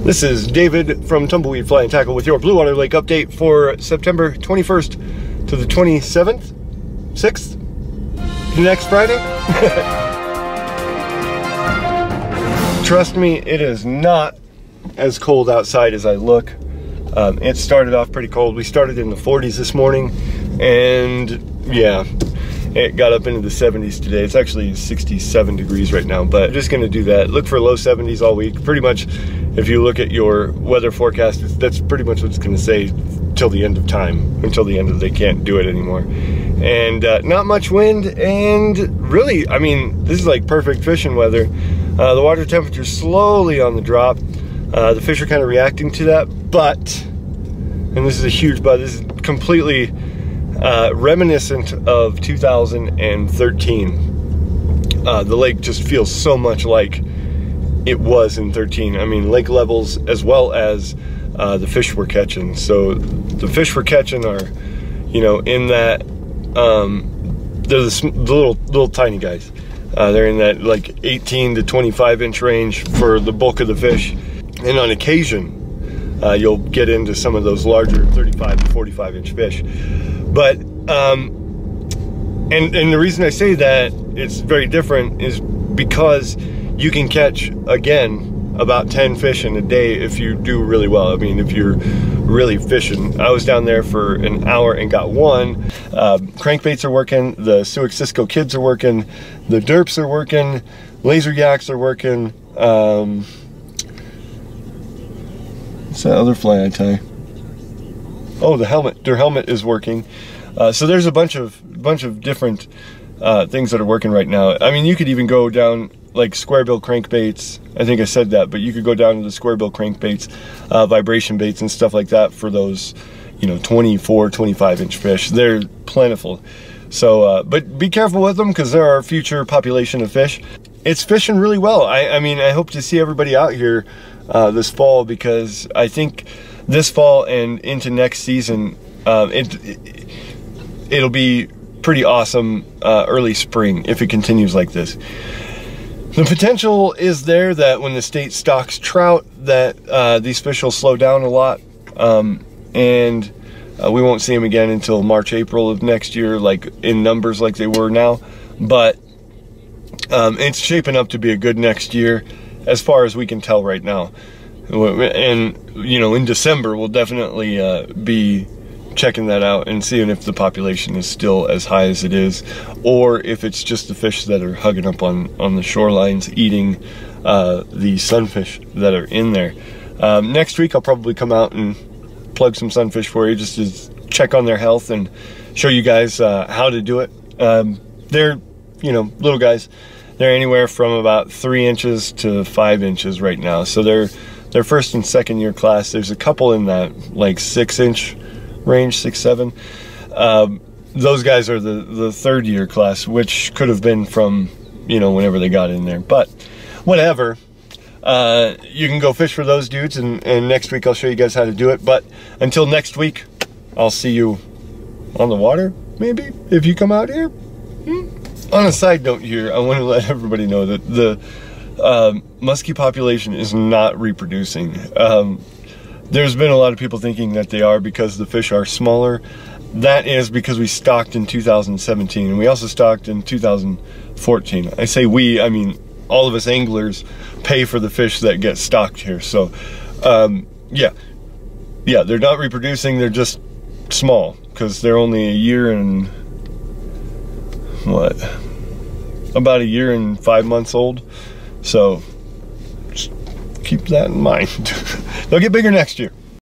This is David from Tumbleweed Fly and Tackle with your Bluewater Lake update for September 21st to the 27th? 6th? Next Friday? Trust me, it is not as cold outside as I look. It started off pretty cold. We started in the 40s this morning, and yeah, it got up into the 70s today. It's actually 67 degrees right now, but I'm just gonna do that. Look for low 70s all week. Pretty much, if you look at your weather forecast, that's pretty much what it's gonna say till the end of time, until the end of they can't do it anymore. And not much wind, and really, I mean, this is like perfect fishing weather. The water temperature's slowly on the drop. The fish are kind of reacting to that, but, and this is a huge but, this is completely reminiscent of 2013. The lake just feels so much like it was in 13. I mean, lake levels as well as the fish we're catching. So the fish we're catching are, you know, in that, they're the little tiny guys. They're in that like 18 to 25 inch range for the bulk of the fish. And on occasion, you'll get into some of those larger 35 to 45 inch fish. But, and the reason I say that it's very different is because you can catch, again, about 10 fish in a day if you do really well. I mean, if you're really fishing. I was down there for an hour and got one. Crankbaits are working, the Suic Cisco kids are working, the derps are working, laser yaks are working. What's that other fly I tie? Oh, the helmet. Their helmet is working. So there's a bunch of different things that are working right now. I mean, you could even go down like square bill crankbaits. I think I said that, but you could go down to the square bill crankbaits, vibration baits and stuff like that for those, you know, 24, 25 inch fish. They're plentiful. So, but be careful with them because there are a future population of fish. It's fishing really well. I mean, I hope to see everybody out here this fall, because I think this fall and into next season, it'll be pretty awesome early spring if it continues like this. The potential is there that when the state stocks trout, that these fish will slow down a lot, and we won't see them again until March, April of next year, like in numbers like they were now. But it's shaping up to be a good next year as far as we can tell right now. And, you know, in December, we'll definitely be checking that out and seeing if the population is still as high as it is, or if it's just the fish that are hugging up on the shorelines, eating the sunfish that are in there. Next week, I'll probably come out and plug some sunfish for you, just to check on their health and show you guys how to do it. They're, you know, little guys. They're anywhere from about 3 inches to 5 inches right now. So they're first and second year class. There's a couple in that like 6 inch range, 6, 7. Those guys are the third year class, which could have been from, you know, whenever they got in there. But whatever, you can go fish for those dudes, and next week I'll show you guys how to do it. But until next week, I'll see you on the water, maybe, if you come out here. On a side note here, I want to let everybody know that the muskie population is not reproducing. There's been a lot of people thinking that they are because the fish are smaller. That is because we stocked in 2017, and we also stocked in 2014. I say we, I mean all of us anglers pay for the fish that get stocked here. So yeah, they're not reproducing, they're just small because they're only a year and what, about a year and 5 months old. So just keep that in mind. They'll get bigger next year.